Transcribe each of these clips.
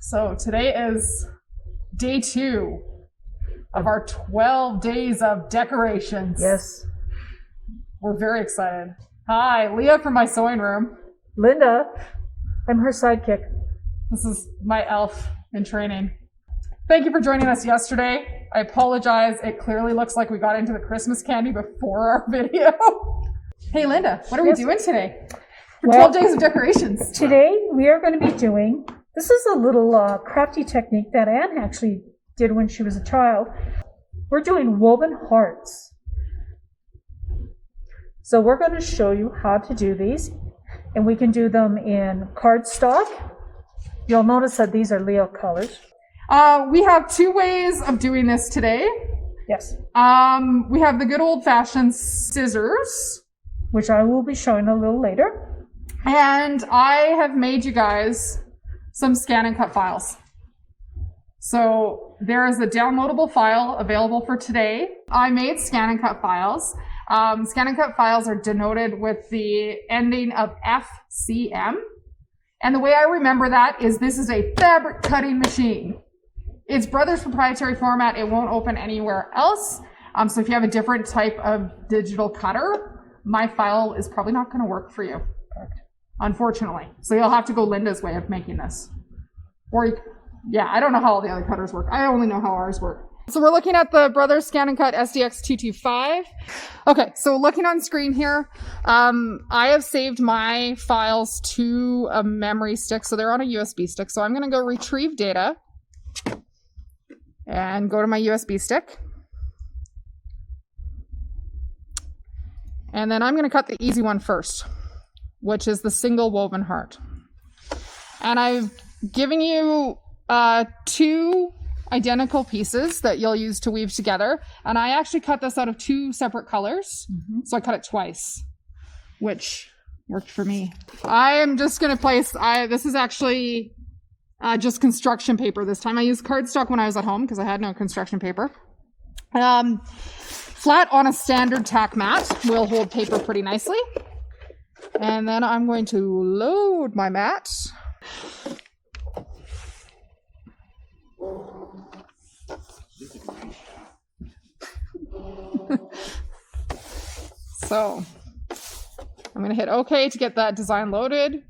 So today is day 2 of our 12 days of decorations. Yes. We're very excited. Hi, Leah from my sewing room. Linda, I'm her sidekick. This is my elf in training. Thank you for joining us yesterday. I apologize. It clearly looks like we got into the Christmas candy before our video. Hey, Linda, what are we doing today? For 12 days of decorations. Today we are going to be doing, this is a little crafty technique that Anne actually did when she was a child. We're doing woven hearts. So we're going to show you how to do these, and we can do them in cardstock. You'll notice that these are Leo colors. We have 2 ways of doing this today. Yes. We have the good old-fashioned scissors, which I will be showing a little later. And I have made you guys some scan and cut files. So there is a downloadable file available for today. I made scan and cut files. Scan and cut files are denoted with the ending of FCM. And the way I remember that is this is a fabric cutting machine. It's Brothers proprietary format. It won't open anywhere else. So if you have a different type of digital cutter, my file is probably not going to work for you, unfortunately. So you'll have to go Linda's way of making this. Or, yeah, I don't know how all the other cutters work. I only know how ours work. So we're looking at the Brothers Scan and Cut SDX225. Okay, so looking on screen here, I have saved my files to a memory stick. So they're on a USB stick. So I'm going to go retrieve data and go to my USB stick. And then I'm going to cut the easy one first, which is the single woven heart. And I've given you 2 identical pieces that you'll use to weave together. And I actually cut this out of 2 separate colors. So I cut it twice, which worked for me. I am just going to place, this is actually just construction paper this time. I used cardstock when I was at home because I had no construction paper. Flat on a standard tack mat will hold paper pretty nicely. And then I'm going to load my mat. So I'm going to hit OK to get that design loaded.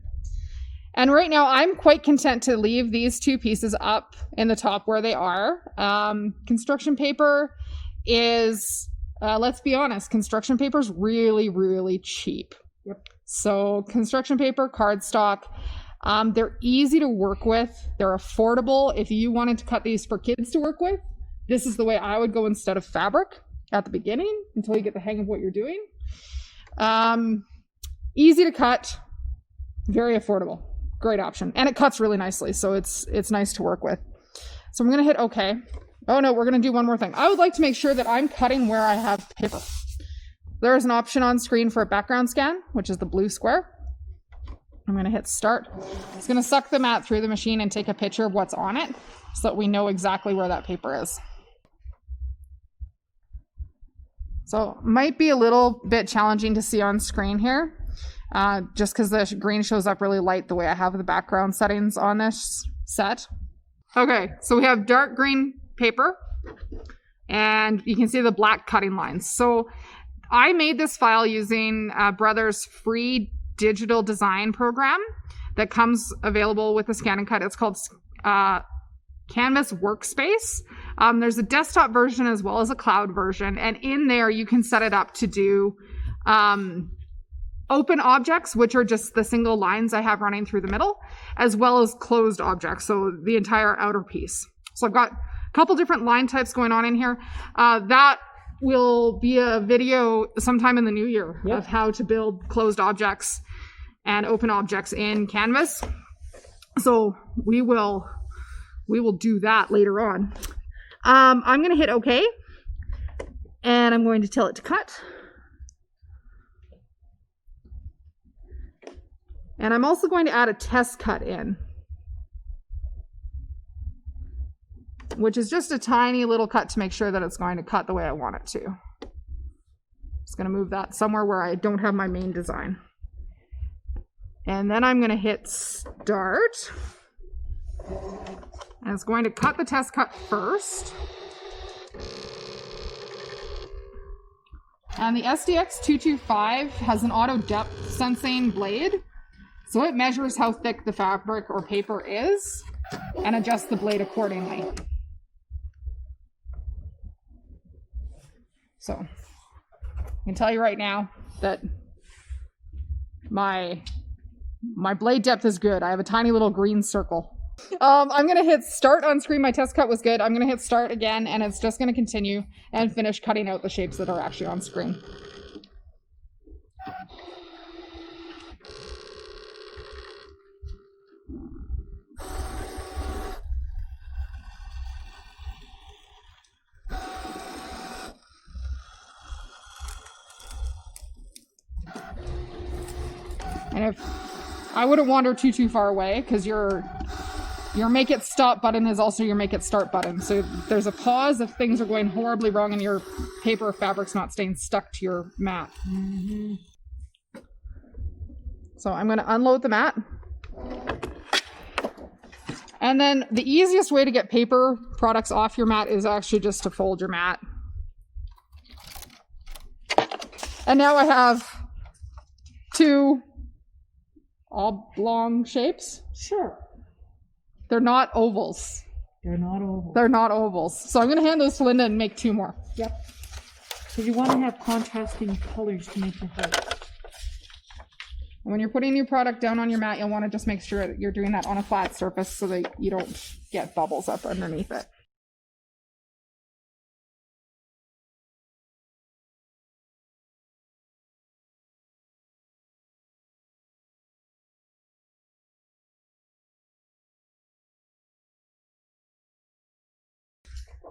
And right now I'm quite content to leave these 2 pieces up in the top where they are. Construction paper is, let's be honest, construction paper is really, really cheap. Yep. So construction paper, cardstock, they're easy to work with. They're affordable. If you wanted to cut these for kids to work with, this is the way I would go instead of fabric at the beginning until you get the hang of what you're doing. Easy to cut, very affordable, great option. And it cuts really nicely, so it's nice to work with. So I'm going to hit OK. Oh no, we're going to do one more thing. I would like to make sure that I'm cutting where I have paper. There is an option on screen for a background scan, which is the blue square. I'm going to hit start. It's going to suck the mat through the machine and take a picture of what's on it so that we know exactly where that paper is. So might be a little bit challenging to see on screen here, just because the green shows up really light the way I have the background settings on this set. Okay, so we have dark green paper, and you can see the black cutting lines. So I made this file using Brothers' free digital design program that comes available with the scan and cut. It's called Canvas Workspace. There's a desktop version as well as a cloud version, and in there you can set it up to do open objects, which are just the single lines I have running through the middle, as well as closed objects, so the entire outer piece. So I've got a couple different line types going on in here. That will be a video sometime in the new year of how to build closed objects and open objects in Canvas. So we will do that later on. I'm going to hit OK, and I'm going to tell it to cut. And I'm also going to add a test cut in, which is just a tiny little cut to make sure that it's going to cut the way I want it to. Just going to move that somewhere where I don't have my main design. And then I'm going to hit start. And it's going to cut the test cut first. And the SDX225 has an auto depth sensing blade. So it measures how thick the fabric or paper is and adjusts the blade accordingly. So I can tell you right now that my blade depth is good. I have a tiny little green circle. I'm going to hit start on screen. My test cut was good. I'm going to hit start again, and it's just going to continue and finish cutting out the shapes that are actually on screen. And if I wouldn't wander too far away, because your make it stop button is also your make it start button. So there's a pause if things are going horribly wrong and your paper or fabric's not staying stuck to your mat. Mm-hmm. So I'm going to unload the mat. And then the easiest way to get paper products off your mat is actually just to fold your mat. And now I have two oblong shapes. Sure. They're not ovals. They're not ovals. They're not ovals. So I'm going to hand those to Linda and make two more. Yep. So you want to have contrasting colors to make the head. When you're putting your product down on your mat, you'll want to just make sure that you're doing that on a flat surface so that you don't get bubbles up underneath it.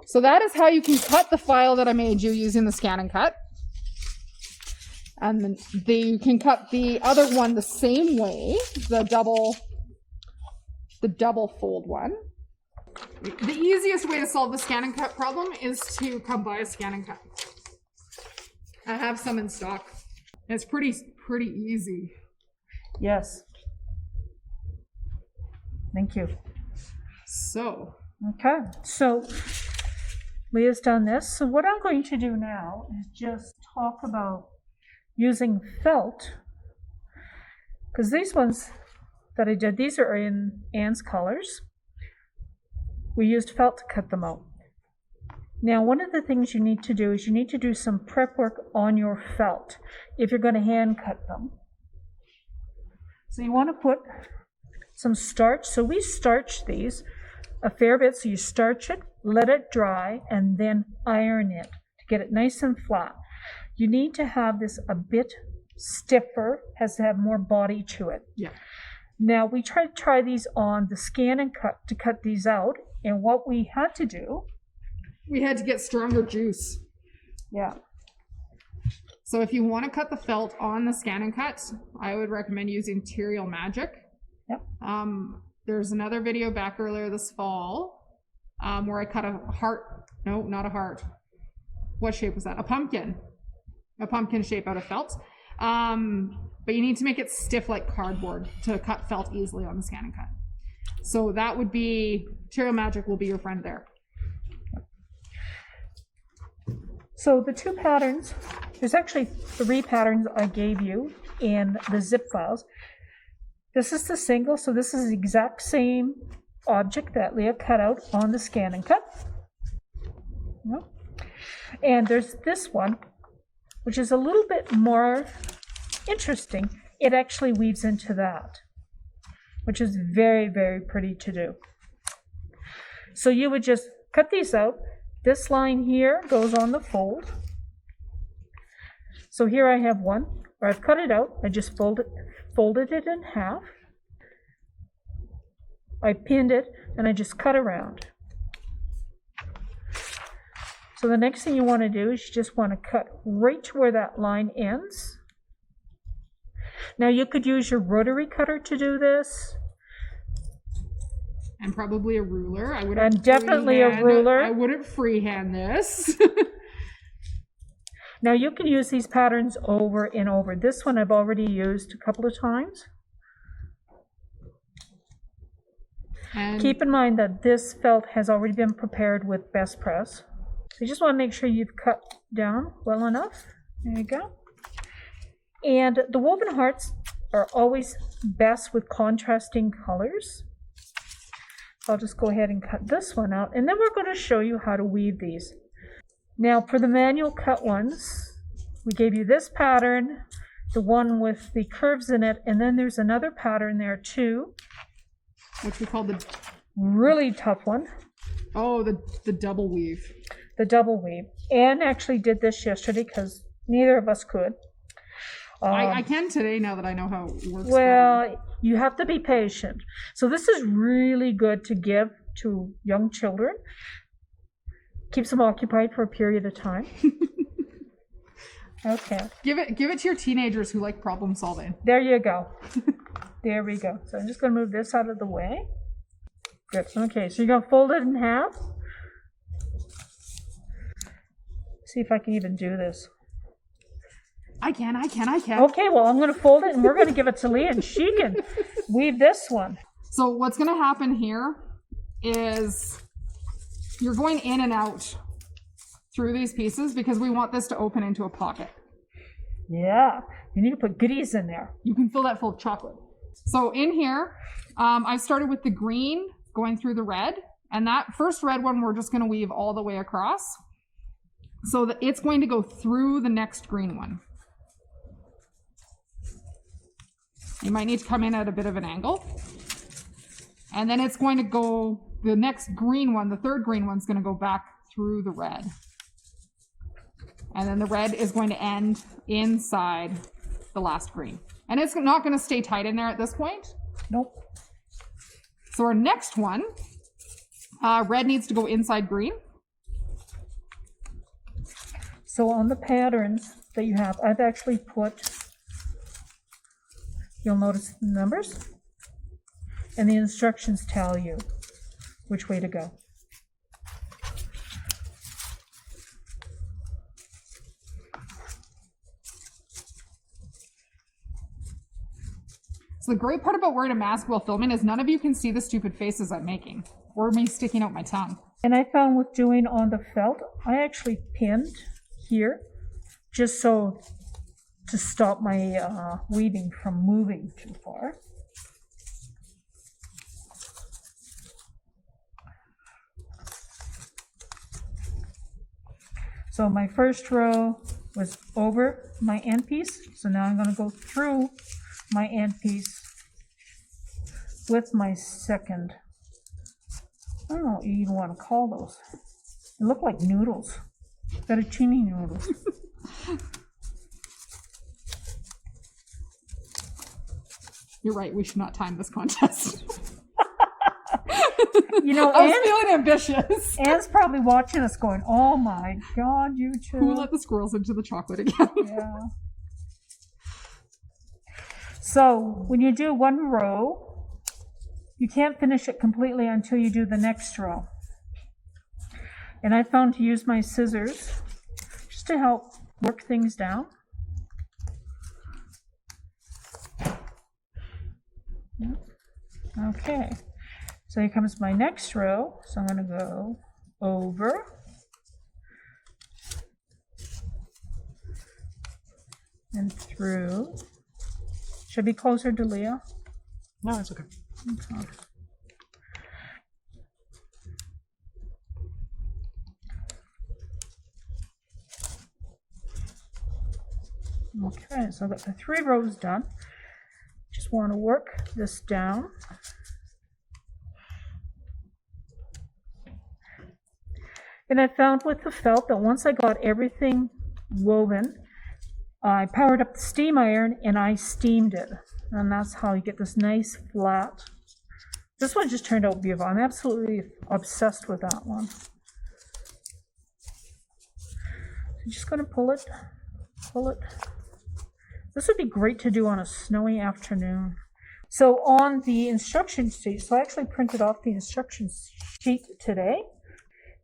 So that is how you can cut the file that I made you using the scan and cut. And then you can cut the other one the same way, the double fold one. The easiest way to solve the scan and cut problem is to come buy a scan and cut. I have some in stock. It's pretty easy. Yes. Thank you. So. Okay, so Leah's done this. So what I'm going to do now is just talk about using felt, because these ones that I did, these are in Anne's colors. We used felt to cut them out. Now, one of the things you need to do is you need to do some prep work on your felt if you're going to hand cut them. So you want to put some starch. So we starch these a fair bit. So you starch it, let it dry, and then iron it to get it nice and flat. You need to have this a bit stiffer, has to have more body to it. Yeah. Now we tried to try these on the scan and cut to cut these out, and what we had to do, we had to get stronger juice. Yeah. So if you want to cut the felt on the scan and cut, I would recommend using Material Magic. Yep. There's another video back earlier this fall where I cut a heart. No, not a heart. What shape was that? A pumpkin shape out of felt. But you need to make it stiff like cardboard to cut felt easily on the scan and cut. So that would be, Material Magic will be your friend there. So the two patterns, there's actually 3 patterns I gave you in the zip files. This is the single, so this is the exact same object that Leah cut out on the scan and cut. And there's this one, which is a little bit more interesting. It actually weaves into that, which is very, very pretty to do. So you would just cut these out. This line here goes on the fold. So here I have one where I've cut it out. I just folded it in half. I pinned it and I just cut around. So the next thing you want to do is you just want to cut right to where that line ends. Now you could use your rotary cutter to do this. And probably a ruler. I wouldn't. And definitely a ruler. I wouldn't freehand this. Now you can use these patterns over and over. This one I've already used a couple of times. And Keep in mind that this felt has already been prepared with Best Press. So you just want to make sure you've cut down well enough. There you go. And the woven hearts are always best with contrasting colors. I'll just go ahead and cut this one out, and then we're going to show you how to weave these. Now for the manual cut ones, we gave you this pattern, the one with the curves in it, and then there's another pattern there too. which we call the Really tough one. the double weave. The double weave. Anne actually did this yesterday because neither of us could. I can today now that I know how it works. Well, you have to be patient. So this is really good to give to young children. Keeps them occupied for a period of time. Okay. Give it to your teenagers who like problem solving. There you go. There we go. So I'm just going to move this out of the way. Good. Okay, so you're going to fold it in half. See if I can even do this. I can. Okay, well, I'm going to fold it and we're going to give it to Leah and she can weave this one. So what's going to happen here is you're going in and out through these pieces because we want this to open into a pocket. Yeah, you need to put goodies in there. You can fill that full of chocolate. So in here, I started with the green going through the red, and that first red one we're just going to weave all the way across so that it's going to go through the next green one. You might need to come in at a bit of an angle. And then it's going to go, the next green one, the third green one's going to go back through the red. And then the red is going to end inside the last green. And it's not going to stay tight in there at this point. Nope. So our next one, red needs to go inside green. So on the patterns that you have, I've actually put, you'll notice the numbers, and the instructions tell you which way to go. So the great part about wearing a mask while filming is none of you can see the stupid faces I'm making, or me sticking out my tongue. And I found with doing on the felt, I actually pinned here, just so to stop my weaving from moving too far. So my first row was over my end piece, so now I'm going to go through my end piece with my second. I don't know what you even want to call those. They look like noodles. Fettuccine noodles. You're right, we should not time this contest. You know, I was feeling ambitious. Anne's probably watching us going, oh my God, you two. Who let the squirrels into the chocolate again? Yeah. So when you do one row, you can't finish it completely until you do the next row. And I found to use my scissors just to help work things down. Okay, so here comes my next row. So I'm going to go over. And through. Should I be closer to Leah? No, it's okay. Okay. Okay, so I've got the 3 rows done. Just want to work this down. And I found with the felt that once I got everything woven, I powered up the steam iron and I steamed it. And that's how you get this nice flat. This one just turned out beautiful. I'm absolutely obsessed with that one. So I'm just going to pull it. This would be great to do on a snowy afternoon. So on the instruction sheet, so I actually printed off the instruction sheet today.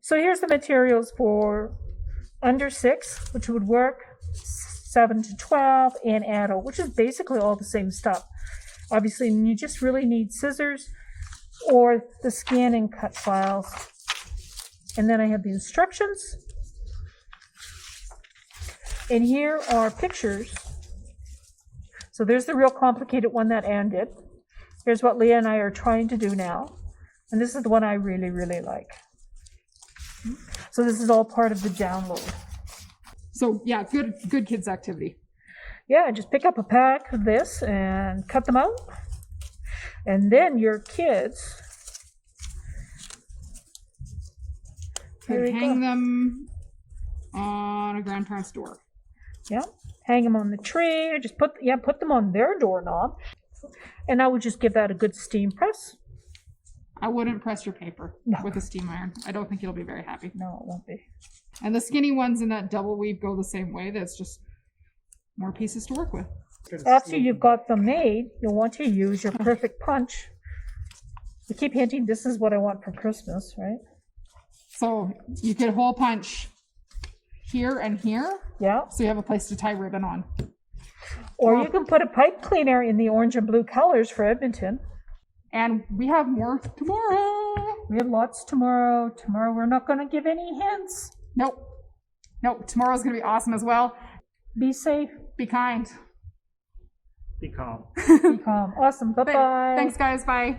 So here's the materials for under 6, which would work, 7 to 12, and adult, which is basically all the same stuff. Obviously, you just really need scissors, or the scan and cut files. And then I have the instructions. And here are pictures. So there's the real complicated one that Anne did. Here's what Leah and I are trying to do now. And this is the one I really, really like. So this is all part of the download. So yeah, good kids activity. Yeah, just pick up a pack of this and cut them out. And then your kids Could hang them on a grandparent's door. Yeah, hang them on the tree. Just put them on their doorknob. And I would just give that a good steam press. I wouldn't press your paper with a steam iron. I don't think you'll be very happy. No, it won't be. And the skinny ones in that double weave go the same way. That's just more pieces to work with. After you've got them made, you'll want to use your perfect punch. You keep hinting, this is what I want for Christmas, right? So you could hole punch here and here. Yeah. So you have a place to tie ribbon on. Or you can put a pipe cleaner in the orange and blue colors for Edmonton. And we have more tomorrow. We have lots tomorrow. Tomorrow we're not going to give any hints. Nope. Tomorrow's going to be awesome as well. Be safe. Be kind. Be calm. Be calm. Awesome. Bye-bye. Thanks, guys. Bye.